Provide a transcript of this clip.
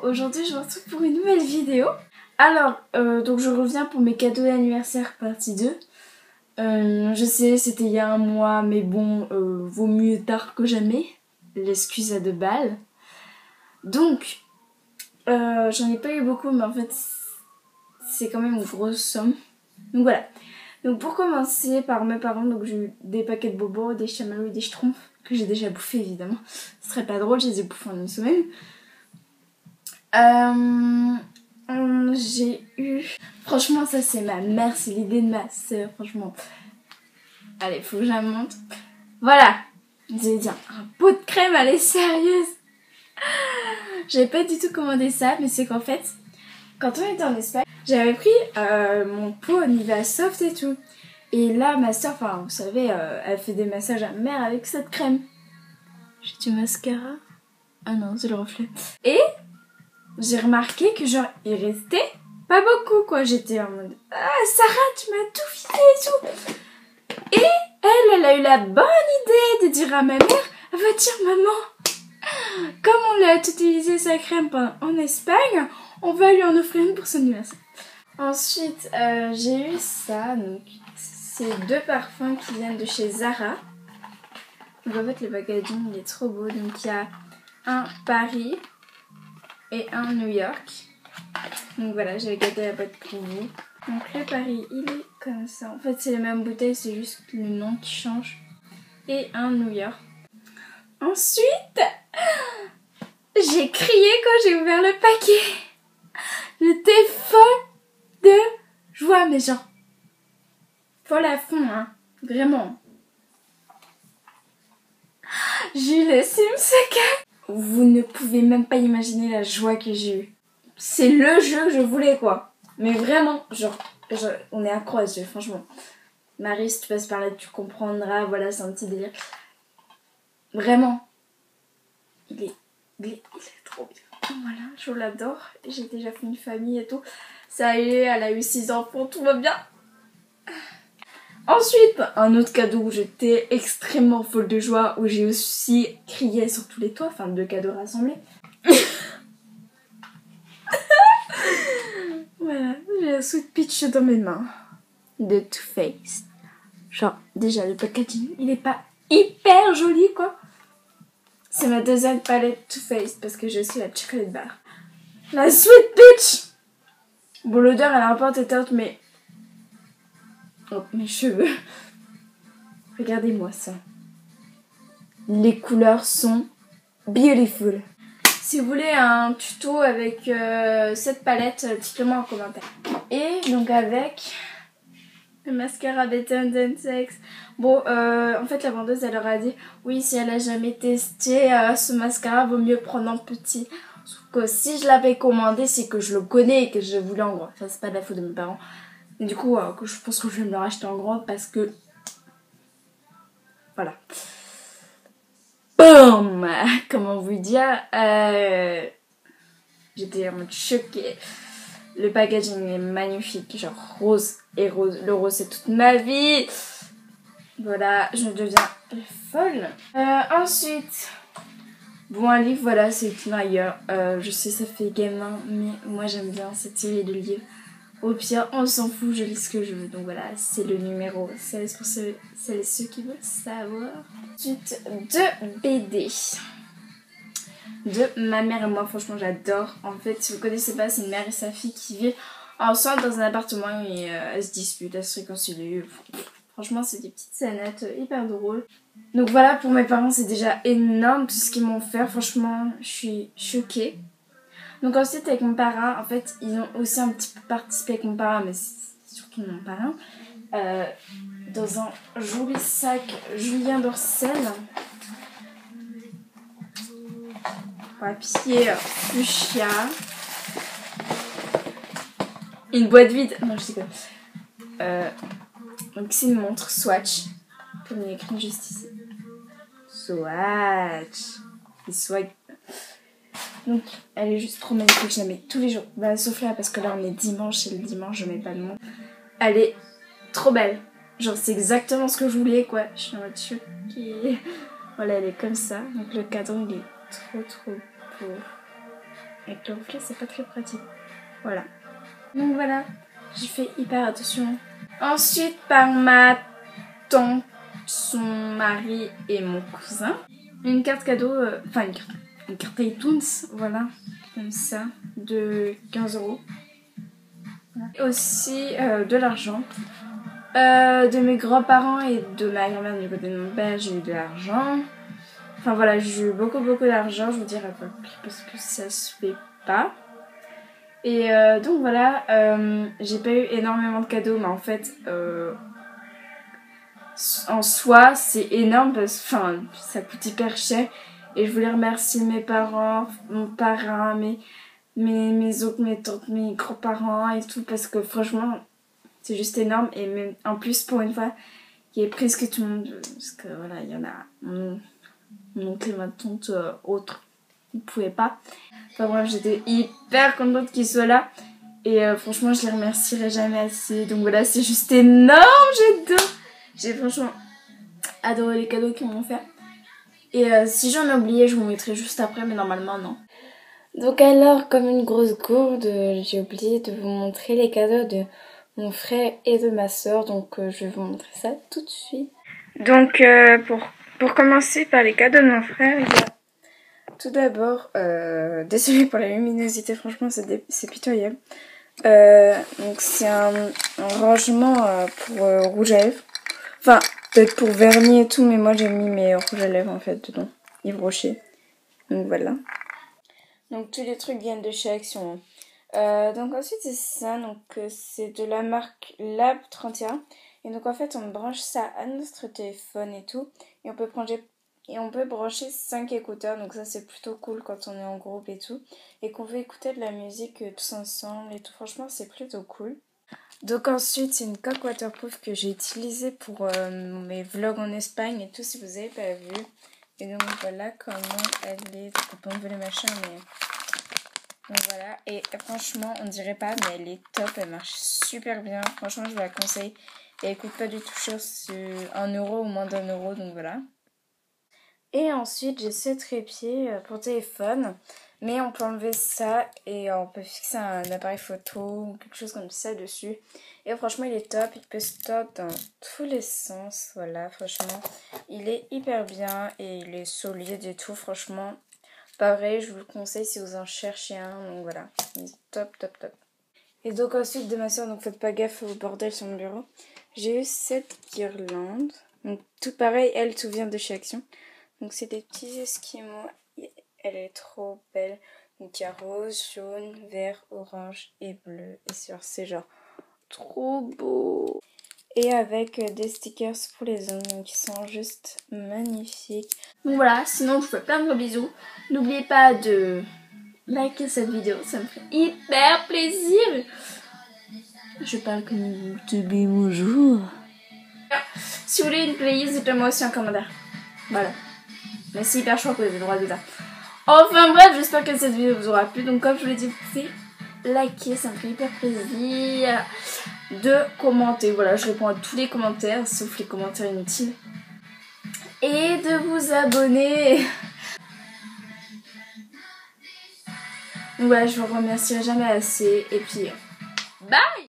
Aujourd'hui je vous retrouve pour une nouvelle vidéo. Alors donc je reviens pour mes cadeaux d'anniversaire partie 2. Je sais c'était il y a un mois mais bon vaut mieux tard que jamais. L'excuse à 2 balles. Donc j'en ai pas eu beaucoup mais en fait c'est quand même une grosse somme. Donc voilà. Donc pour commencer par mes parents, donc j'ai eu des paquets de bobos, des chamallows et des schtroumpfs que j'ai déjà bouffé évidemment. Ce serait pas drôle, je les ai bouffés en une semaine. J'ai eu... Franchement ça c'est ma mère, c'est l'idée de ma soeur, franchement. Allez, faut que je la montre. Voilà. Vous allez dire, un pot de crème, elle est sérieuse. J'avais pas du tout commandé ça, mais c'est qu'en fait, quand on était en Espagne, j'avais pris mon pot Nivea Soft et tout. Et là, ma soeur, enfin vous savez, elle fait des massages à mère avec cette crème. J'ai du mascara. Ah non, c'est le reflet. Et j'ai remarqué que genre, il restait pas beaucoup quoi. J'étais en mode, ah Sarah, tu m'as tout filé et tout. Et elle a eu la bonne idée de dire à ma mère, elle va dire maman, comme on a utilisé sa crème en Espagne, on va lui en offrir une pour son anniversaire. Ensuite, j'ai eu ça, donc c'est 2 parfums qui viennent de chez Zara. Donc en fait le packaging il est trop beau, donc il y a un Paris et un New York. Donc voilà, j'avais gardé la boîte pour vous. Donc le Paris il est comme ça, en fait c'est les mêmes bouteilles, c'est juste le nom qui change. Et un New York. Ensuite, j'ai crié quand j'ai ouvert le paquet. J'étais folle de joie, mais genre folle à fond, hein, vraiment. J'ai eu le Sims 4. Vous ne pouvez même pas imaginer la joie que j'ai eue. C'est le jeu que je voulais, quoi. Mais vraiment, genre on est accro à ce jeu, franchement. Marie, si tu passes par là, tu comprendras. Voilà, c'est un petit délire. Vraiment. Il est trop bien. Voilà, je l'adore. J'ai déjà fait une famille et tout. Ça y est, elle a eu 6 enfants, tout va bien. Ensuite, un autre cadeau où j'étais extrêmement folle de joie, où j'ai aussi crié sur tous les toits, enfin 2 cadeaux rassemblés. Voilà, j'ai un Sweet Peach dans mes mains. De Too Faced. Genre, déjà le packaging, il est pas hyper joli quoi. C'est ma deuxième palette Too Faced parce que je suis la chocolate bar. La Sweet Peach. Bon, l'odeur elle est un peu entêtante mais... Oh, mes cheveux. Regardez-moi ça. Les couleurs sont beautiful. Si vous voulez un tuto avec cette palette, dites-le moi en commentaire. Et donc avec le mascara Better Than Sex. Bon, en fait la vendeuse elle leur a dit oui, si elle a jamais testé ce mascara, vaut mieux prendre en petit. Sauf que si je l'avais commandé, c'est que je le connais et que je voulais en gros. Enfin, c'est pas de la faute de mes parents. Et du coup, je pense que je vais me le racheter en grand parce que... Voilà. Boum! Comment vous dire, j'étais en mode choquée. Le packaging est magnifique, genre rose et rose. Le rose c'est toute ma vie. Voilà, je deviens folle. Ensuite, bon un livre, voilà, c'est Utinayer. Je sais ça fait gamin, mais moi j'aime bien cette série de livres. Au pire, on s'en fout, je lis ce que je veux. Donc voilà, c'est le numéro 16 pour celles et ceux qui veulent savoir. Ensuite, 2 BD. De ma mère et moi, franchement, j'adore. En fait, si vous connaissez pas, c'est une mère et sa fille qui vivent ensemble dans un appartement et elles se disputent, elles se réconcilient. Franchement, c'est des petites scénettes hyper drôles. Donc voilà, pour mes parents, c'est déjà énorme tout ce qu'ils m'ont fait. Franchement, je suis choquée. Donc ensuite avec mon parrain, en fait ils ont aussi un petit peu participé avec mon parrain, mais c'est surtout mon parrain, dans un joli sac Julien Dorcel, papier fuchsia, une boîte vide, non je sais pas, donc c'est une montre Swatch, comme il est écrit juste ici, Swatch, et swag. Donc elle est juste trop magnifique, je la mets tous les jours. Bah sauf là parce que là on est dimanche et le dimanche je mets pas de montre. Elle est trop belle. Genre c'est exactement ce que je voulais quoi. Je suis en mode choquée. Voilà, elle est comme ça. Donc le cadran il est trop beau. Avec le reflet c'est pas très pratique. Voilà. Donc voilà, j'ai fait hyper attention. Ensuite par ma tante, son mari et mon cousin. Une carte cadeau, enfin une carte iTunes, voilà, comme ça, de 15 €. Voilà. Aussi de l'argent. De mes grands-parents et de ma grand-mère du côté de mon père, j'ai eu de l'argent. Enfin voilà, j'ai eu beaucoup d'argent, je vous dirai pas plus parce que ça se fait pas. Et donc voilà, j'ai pas eu énormément de cadeaux, mais en fait, en soi, c'est énorme parce que ça coûte hyper cher. Et je voulais remercier mes parents, mon parrain, mes oncles, mes tantes, mes grands-parents et tout parce que franchement, c'est juste énorme. Et même, en plus, pour une fois, il y a presque tout le monde. Parce que voilà, il y en a mon oncle et ma tante autres. Ils ne pouvaient pas. Enfin bref, j'étais hyper contente qu'ils soient là. Et franchement, je les remercierai jamais assez. Donc voilà, c'est juste énorme, j'adore. J'ai franchement adoré les cadeaux qu'ils m'ont fait. Et si j'en ai oublié, je vous mettrai juste après, mais normalement non. Donc alors, comme une grosse gourde, j'ai oublié de vous montrer les cadeaux de mon frère et de ma soeur. Donc je vais vous montrer ça tout de suite. Donc pour commencer par les cadeaux de mon frère, il y a tout d'abord, désolée pour la luminosité, franchement c'est pitoyable. Donc c'est un rangement pour rouge à lèvres. Enfin, peut-être pour vernis et tout, mais moi j'ai mis mes rouges à lèvres en fait dedans. Yves Rocher. Donc voilà. Donc tous les trucs viennent de chez Action. Donc ensuite c'est ça, donc c'est de la marque Lab 31. Et donc en fait on branche ça à notre téléphone et tout. Et on peut brancher 5 écouteurs, donc ça c'est plutôt cool quand on est en groupe et tout. Et qu'on veut écouter de la musique tous ensemble et tout, franchement c'est plutôt cool. Donc ensuite c'est une coque waterproof que j'ai utilisée pour mes vlogs en Espagne et tout si vous avez pas vu. Et donc voilà comment elle est, on peut les machins mais... Donc voilà, et franchement on dirait pas mais elle est top, elle marche super bien, franchement je vous la conseille. Et elle coûte pas du tout cher, c'est 1 € ou moins d'1 € donc voilà. Et ensuite j'ai ce trépied pour téléphone, mais on peut enlever ça et on peut fixer un appareil photo ou quelque chose comme ça dessus. Et franchement il est top, il peut se top dans tous les sens, voilà franchement. Il est hyper bien et il est solide et tout, franchement. Pareil, je vous le conseille si vous en cherchez un, donc voilà. Top. Et donc ensuite de ma soeur, donc faites pas gaffe au bordel sur mon bureau. J'ai eu cette guirlande. Donc tout pareil, elle, tout vient de chez Action. Donc c'est des petits esquimaux. Elle est trop belle. Donc il y a rose, jaune, vert, orange et bleu. Et c'est genre trop beau. Et avec des stickers pour les hommes, donc ils sont juste magnifiques. Donc voilà, sinon je vous fais plein de gros bisous. N'oubliez pas de liker cette vidéo, ça me fait hyper plaisir. Je parle comme vous, bonjour. Si vous voulez une playlist, dites-moi aussi en commentaire. Voilà. Mais c'est hyper chaud que vous avez le droit de ça. Enfin bref, j'espère que cette vidéo vous aura plu. Donc comme je vous l'ai dit, vous pouvez liker, ça me fait hyper plaisir. De commenter, voilà, je réponds à tous les commentaires, sauf les commentaires inutiles. Et de vous abonner. Donc voilà, je vous remercierai jamais assez. Et puis, bye!